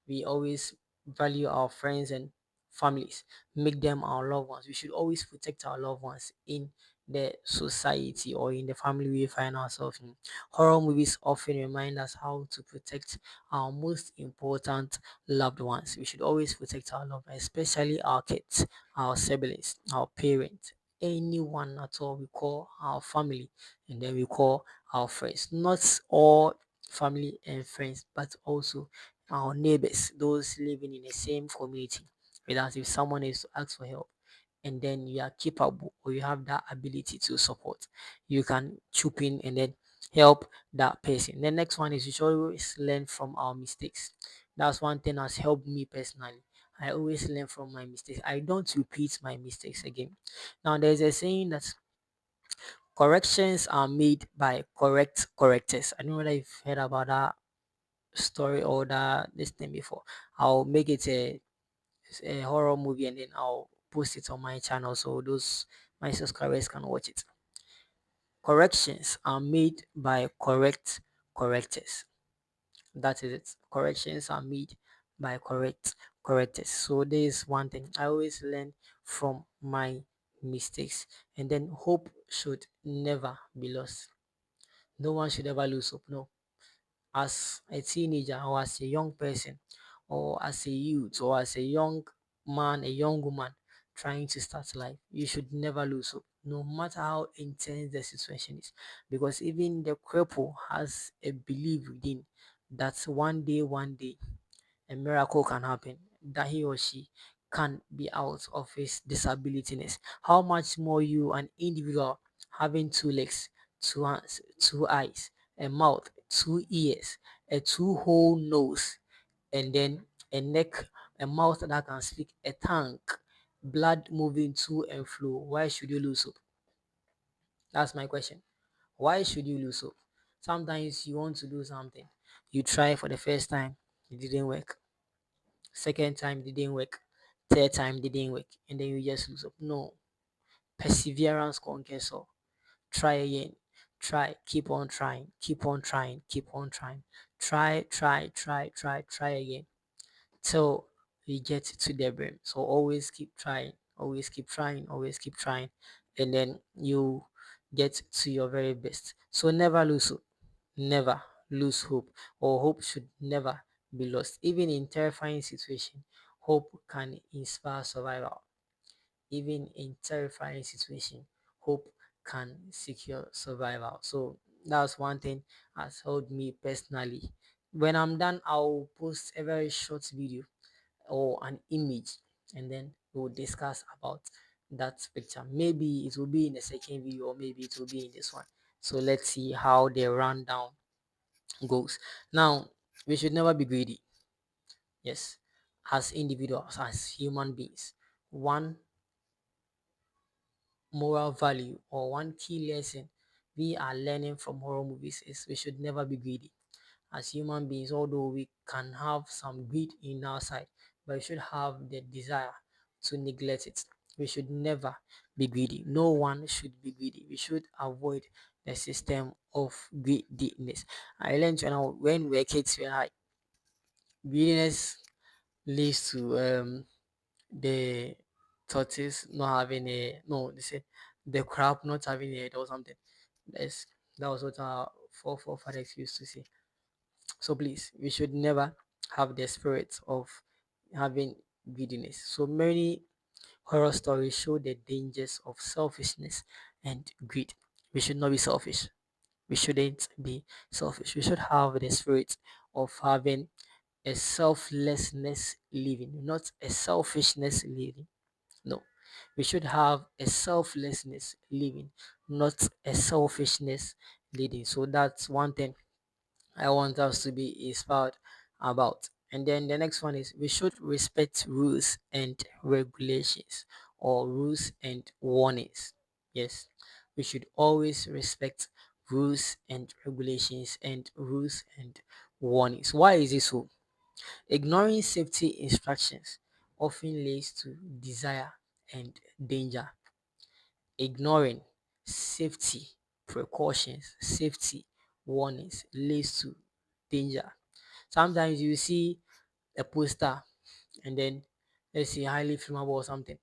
we always value our friends and families, make them our loved ones. We should always protect our loved ones in the society or in the family we find ourselves in. Horror movies often remind us how to protect our most important loved ones. We should always protect our loved ones, especially our kids, our siblings, our parents, anyone at all we call our family, and then we call our friends. Not all family and friends, but also our neighbors, those living in the same community. Whereas if someone is to ask for help and then you are capable or you have that ability to support, you can chip in and then help that person. The next one is we should always learn from our mistakes. That's one thing that's helped me personally. I always learn from my mistakes. I don't repeat my mistakes again. Now there's a saying that corrections are made by correct correctors. I don't know whether you've heard about that story or that this thing before, I'll make it a horror movie and then I'll post it on my channel so those my subscribers can watch it. Corrections are made by correct correctors. That is it. Corrections are made by correct correctors. So there is one thing I always learn from my mistakes, and then hope should never be lost. No one should ever lose hope. No, as a teenager or as a young person or as a youth or as a young man, a young woman trying to start life, you should never lose hope, no matter how intense the situation is. Because even the cripple has a belief within that one day, a miracle can happen, that he or she can be out of his disabilityness. How much more you, an individual having two legs, two hands, two eyes, a mouth, two ears, a two whole nose, and then a neck, a mouth that can speak, a tongue, blood moving to and fro. Why should you lose hope? That's my question. Why should you lose hope? Sometimes you want to do something, you try for the first time, it didn't work. Second time it didn't work. Third time it didn't work. And then you just lose up. No. Perseverance conquers all. Try again. Try. Keep on trying. Keep on trying. Keep on trying. Try again. Till you get to the brim. So always keep trying. Always keep trying. Always keep trying. And then you get to your very best. So never lose hope. Never lose hope, or hope should never be lost. Even in terrifying situation, hope can inspire survival. Even in terrifying situation, hope can secure survival. So that's one thing has helped me personally. When I'm done, I'll post a very short video or an image, and then we'll discuss about that picture. Maybe it will be in the second video, or maybe it will be in this one. So let's see how the rundown goes. Now, we should never be greedy. Yes, as individuals, as human beings, one moral value or one key lesson we are learning from horror movies is we should never be greedy. As human beings, although we can have some greed in our side, but we should have the desire to neglect it. We should never be greedy. No one should be greedy. We should avoid the system of greediness. I learned when we were kids, we were like, greediness leads to the tortoise not having a no, they said the crab not having a head or something. That's that was what our forefathers used to say. So please, we should never have the spirit of having greediness. So many horror stories show the dangers of selfishness and greed. We should not be selfish. We shouldn't be selfish. We should have the spirit of having a selflessness living, not a selfishness living. No, we should have a selflessness living, not a selfishness living. So that's one thing I want us to be inspired about. And then the next one is we should respect rules and regulations, or rules and warnings. Yes, we should always respect rules and regulations and rules and warnings. Why is this so? Ignoring safety instructions often leads to desire and danger. Ignoring safety precautions, safety warnings leads to danger. Sometimes you see a poster and then let's say highly flammable or something.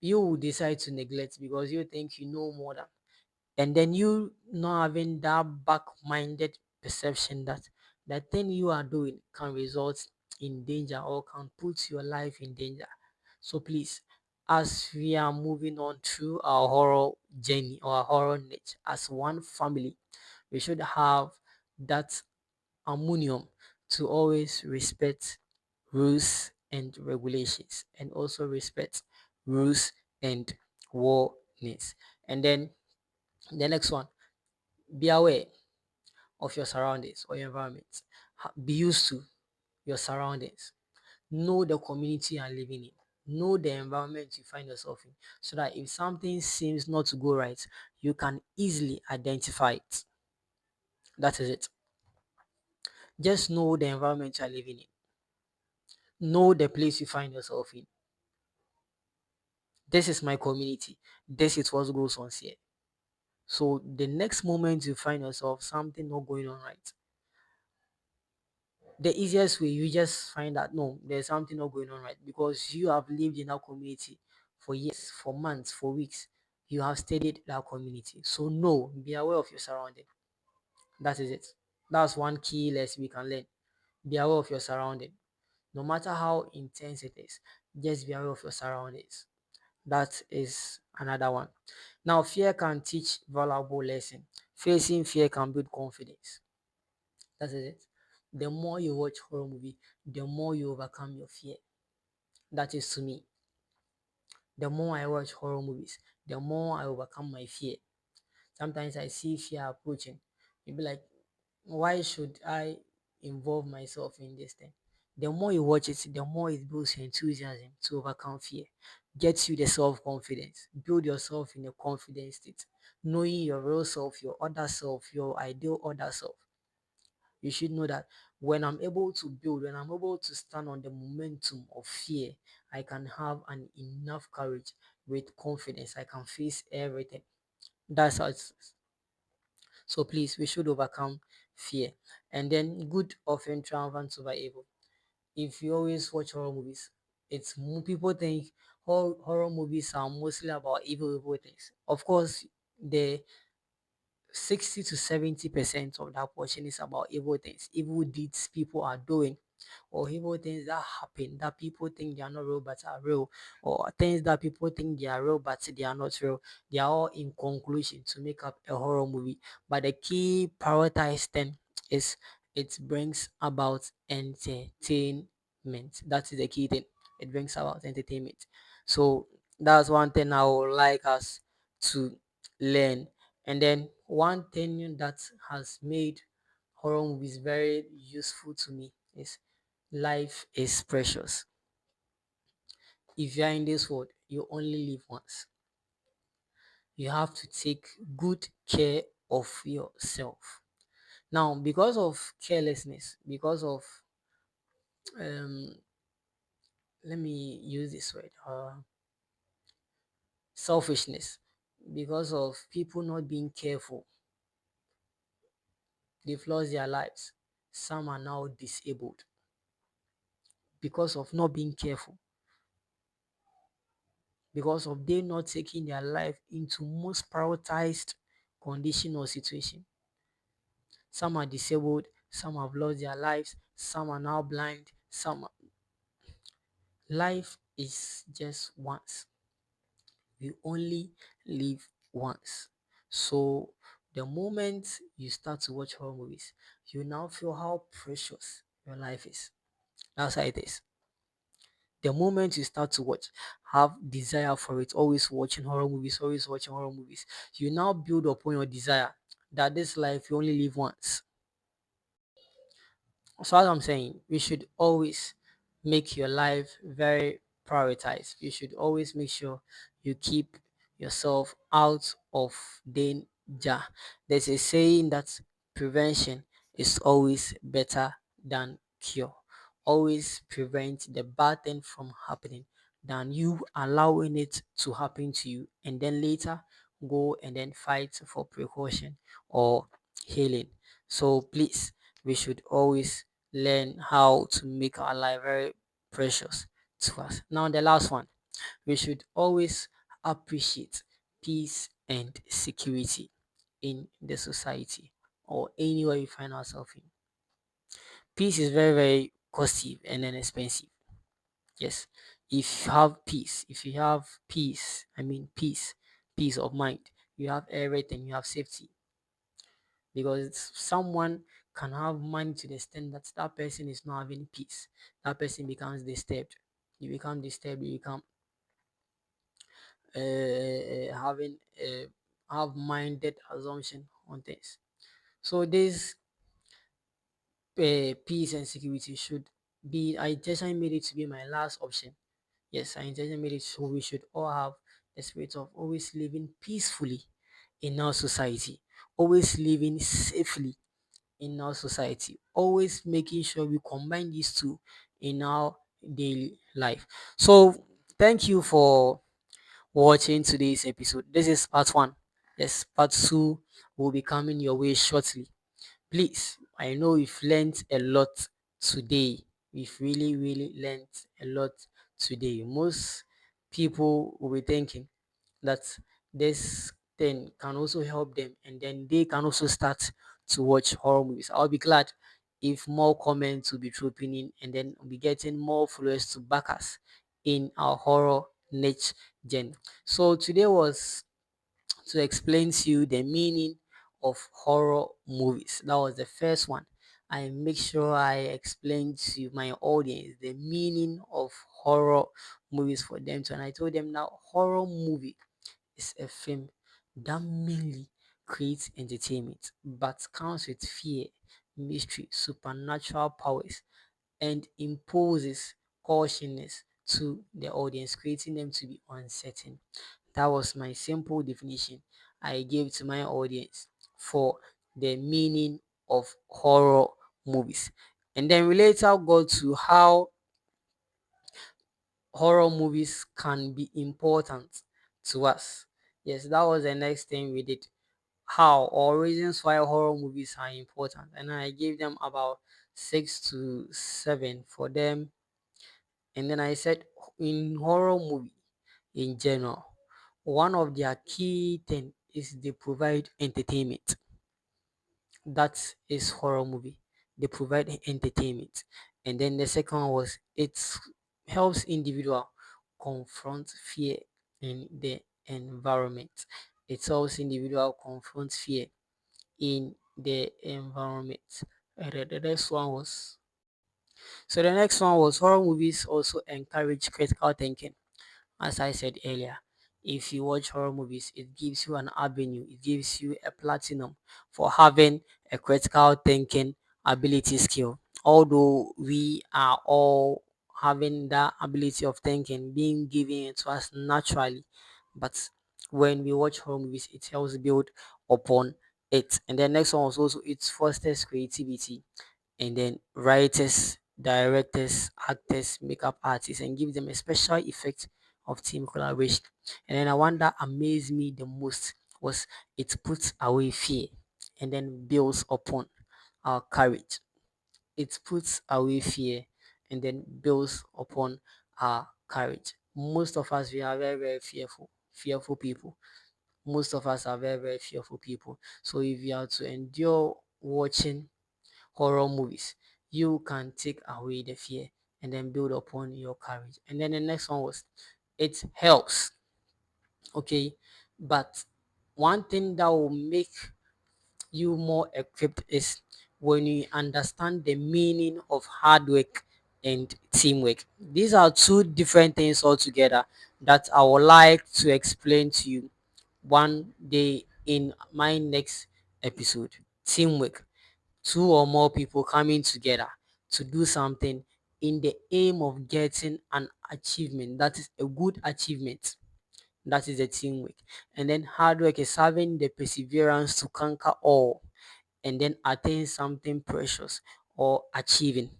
You will decide to neglect because you think you know more than, and then you not having that back-minded perception that the thing you are doing can result in danger or can put your life in danger. So please, as we are moving on through our horror journey or our horror niche as one family, we should have that ammonium to always respect rules and regulations, and also respect rules and warnings. And then the next one, be aware of your surroundings or your environment. Be used to your surroundings. Know the community you are living in. Know the environment you find yourself in, so that if something seems not to go right, you can easily identify it. That is it. Just know the environment you are living in. Know the place you find yourself in. This is my community. This is what goes on here. So the next moment you find yourself something not going on right, the easiest way you just find that no, there's something not going on right because you have lived in that community for years, for months, for weeks. You have studied that community. So no, be aware of your surrounding. That is it. That's one key lesson we can learn. Be aware of your surrounding. No matter how intense it is, just be aware of your surroundings. That is another one. Now, fear can teach valuable lesson. Facing fear can build confidence. That is it. The more you watch horror movie, the more you overcome your fear. That is to me. The more I watch horror movies, the more I overcome my fear. Sometimes I see fear approaching. You'll be like, why should I involve myself in this thing? The more you watch it, the more it builds your enthusiasm to overcome fear, gets you the self confidence, build yourself in a confident state, knowing your real self, your other self, your ideal other self. You should know that when I'm able to build, when I'm able to stand on the momentum of fear, I can have an enough courage with confidence. I can face everything. That's how it's. So please, we should overcome fear. And then good often triumphant over evil. If you always watch horror movies, people think horror movies are mostly about evil things. Of course, the 60 to 70% of that portion is about evil things, evil deeds people are doing, or evil things that happen that people think they are not real but are real, or things that people think they are real but they are not real. They are all in conclusion to make up a horror movie. But the key prioritized thing is it brings about entertainment. That is the key thing. It brings about entertainment. So that's one thing I would like us to learn. And then one thing that has made horror movies very useful to me is life is precious. If you are in this world, you only live once. You have to take good care of yourself. Now, because of carelessness, because of um, let me use this word, selfishness, because of people not being careful, they've lost their lives. Some are now disabled because of not being careful, because of they not taking their life into most prioritized condition or situation. Some are disabled, some have lost their lives, some are now blind, life is just once. We only live once. So the moment you start to watch horror movies, you now feel how precious your life is. That's how it is. The moment you start to watch, have desire for it, always watching horror movies, you now build upon your desire that this life you only live once. So as I'm saying, you should always make your life very prioritized. You should always make sure you keep yourself out of danger. There's a saying that prevention is always better than cure. Always prevent the bad thing from happening than you allowing it to happen to you and then later go and then fight for precaution or healing. So please, we should always learn how to make our life very precious to us. Now, the last one, we should always appreciate peace and security in the society or anywhere we find ourselves in. Peace is very, very costly and then expensive. Yes, if you have peace, I mean peace of mind, you have everything, you have safety, because someone can have money to the extent that that person is not having peace. That person becomes disturbed. You become disturbed. You become having have minded assumption on things. So this peace and security should be. I intentionally made it to be my last option. Yes, I intentionally made it so we should all have the spirit of always living peacefully in our society, always living safely in our society. Always making sure we combine these two in our daily life. So thank you for watching today's episode. This is part one. Yes, part two will be coming your way shortly. Please, I know we've learned a lot today. We've really learned a lot today. Most people will be thinking that this thing can also help them, and then they can also start to watch horror movies. I'll be glad if more comments will be dropping in, and then we'll be getting more followers to back us in our horror niche journey. So today was to explain to you the meaning of horror movies. That was the first one. I make sure I explain to my audience the meaning of horror movies for them. So, and I told them now horror movie is a film that mainly creates entertainment but comes with fear, mystery, supernatural powers, and imposes cautiousness to the audience, creating them to be uncertain. That was my simple definition I gave to my audience for the meaning of horror movies. And then we later got to how horror movies can be important to us. Yes, that was the next thing we did. How or reasons why horror movies are important. And I gave them about 6 to 7 for them. And then I said in horror movie in general, one of their key thing is they provide entertainment. That is horror movie. They provide entertainment. And then the second one was it helps individual confront fear in the environment. It helps individual confront fear in the environment. The next one was the next one was horror movies also encourage critical thinking. As I said earlier, if you watch horror movies, it gives you an avenue, it gives you a platinum for having a critical thinking ability skill. Although we are all having that ability of thinking being given to us naturally, but when we watch horror movies, it helps build upon it. And the next one was also it fosters creativity, and then writers, directors, actors, makeup artists, and give them a special effect of team collaboration. And then the one that amazed me the most was it puts away fear and then builds upon our courage. It puts away fear and then builds upon our courage. Most of us we are very fearful people. Most of us are very fearful people. So if you are to endure watching horror movies, you can take away the fear and then build upon your courage. And then the next one was it helps. Okay, but one thing that will make you more equipped is when you understand the meaning of hard work and teamwork. These are two different things altogether that I would like to explain to you one day in my next episode. Teamwork, two or more people coming together to do something in the aim of getting an achievement that is a good achievement. That is the teamwork. And then hard work is having the perseverance to conquer all and then attain something precious or achieving.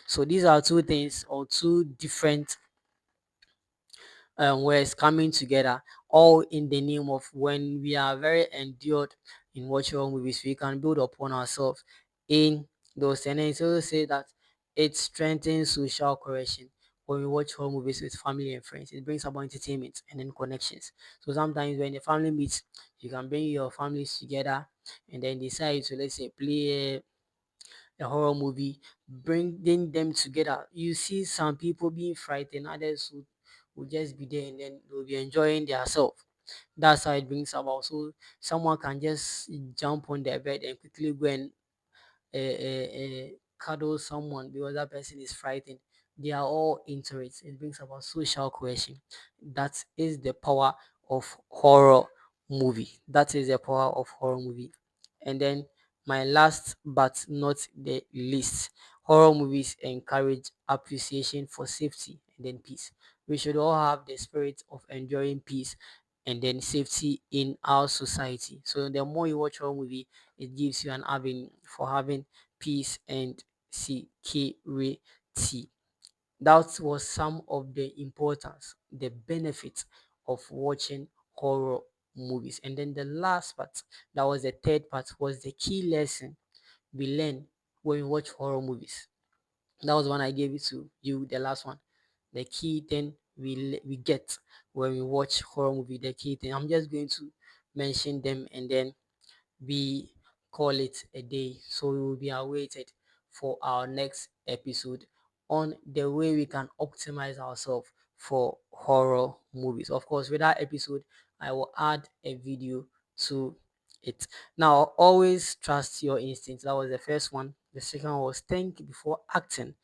So these are two things or two different words coming together, all in the name of when we are very endured in watching horror movies, we can build upon ourselves in those. And then it also say that it strengthens social cohesion. When we watch horror movies with family and friends, it brings about entertainment and then connections. So sometimes when the family meets, you can bring your families together and then decide to, let's say, play a horror movie, bringing them together. You see some people being frightened, others who will just be there and then they'll be enjoying themselves. That's how it brings about. So someone can just jump on their bed and quickly go and cuddle someone because that person is frightened. They are all into it. It brings about social cohesion. That is the power of horror movie. That is the power of horror movie. And then my last but not the least, horror movies encourage appreciation for safety and then peace. We should all have the spirit of enjoying peace and then safety in our society. So the more you watch horror movie, it gives you an avenue for having peace and security. That was some of the importance, the benefits of watching horror movies. And then the last part, that was the third part, was the key lesson we learn when we watch horror movies. That was one I gave it to you, the last one. The key thing we get when we watch horror movie, the key thing. I'm just going to mention them, and then we call it a day. So we will be awaited for our next episode on the way we can optimize ourselves for horror movies. Of course, with that episode, I will add a video to it. Now, always trust your instincts. That was the first one. The second one was think before acting.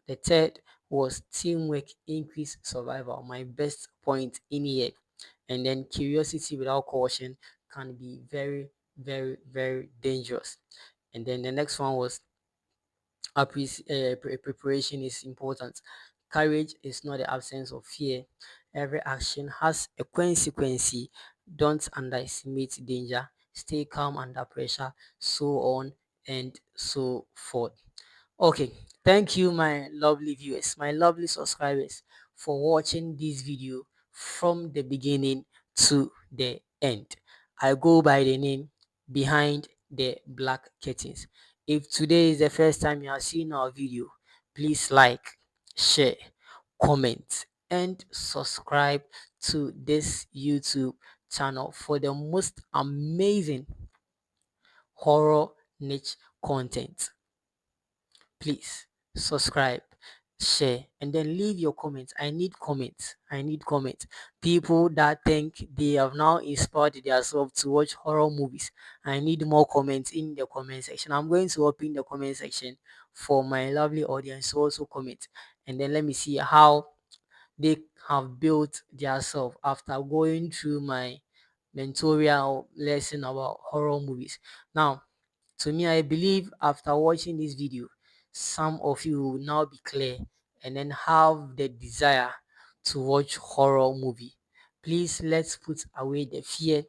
The third was teamwork increase survival. My best point in here. And then curiosity without caution can be very, very, very dangerous. And then the next one was preparation is important. Courage is not the absence of fear. Every action has a consequence. Don't underestimate danger. Stay calm under pressure. So on and so forth. Okay, thank you, my lovely viewers, my lovely subscribers, for watching this video from the beginning to the end. I go by the name Behind the Black Curtains. If today is the first time you are seeing our video, please like, share, comment, and subscribe to this YouTube channel for the most amazing horror niche content. Please subscribe, share, and then leave your comments. I need comments. I need comments. People that think they have now inspired themselves to watch horror movies. I need more comments in the comment section. I'm going to open the comment section for my lovely audience to also comment, and then let me see how they have built themselves after going through my mentorial lesson about horror movies. Now, to me, I believe after watching this video, some of you will now be clear and then have the desire to watch horror movie. Please, let's put away the fear,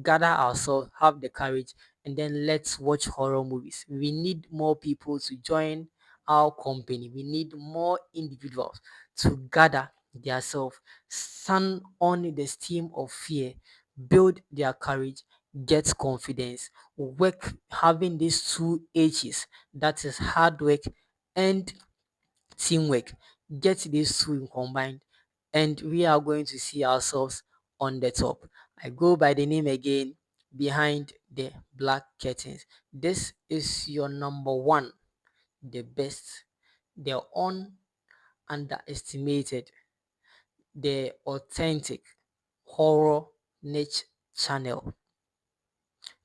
gather ourselves, have the courage, and then let's watch horror movies. We need more people to join our company. We need more individuals to gather themselves, stand on the steam of fear, build their courage, get confidence, work, having these two H's, that is hard work and teamwork. Get these two combined, and we are going to see ourselves on the top. I go by the name again, Behind the Black Curtains. This is your number one, the best, the underestimated, the authentic horror niche channel.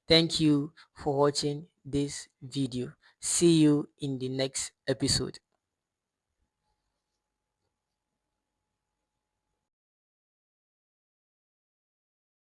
Thank you for watching this video. See you in the next episode.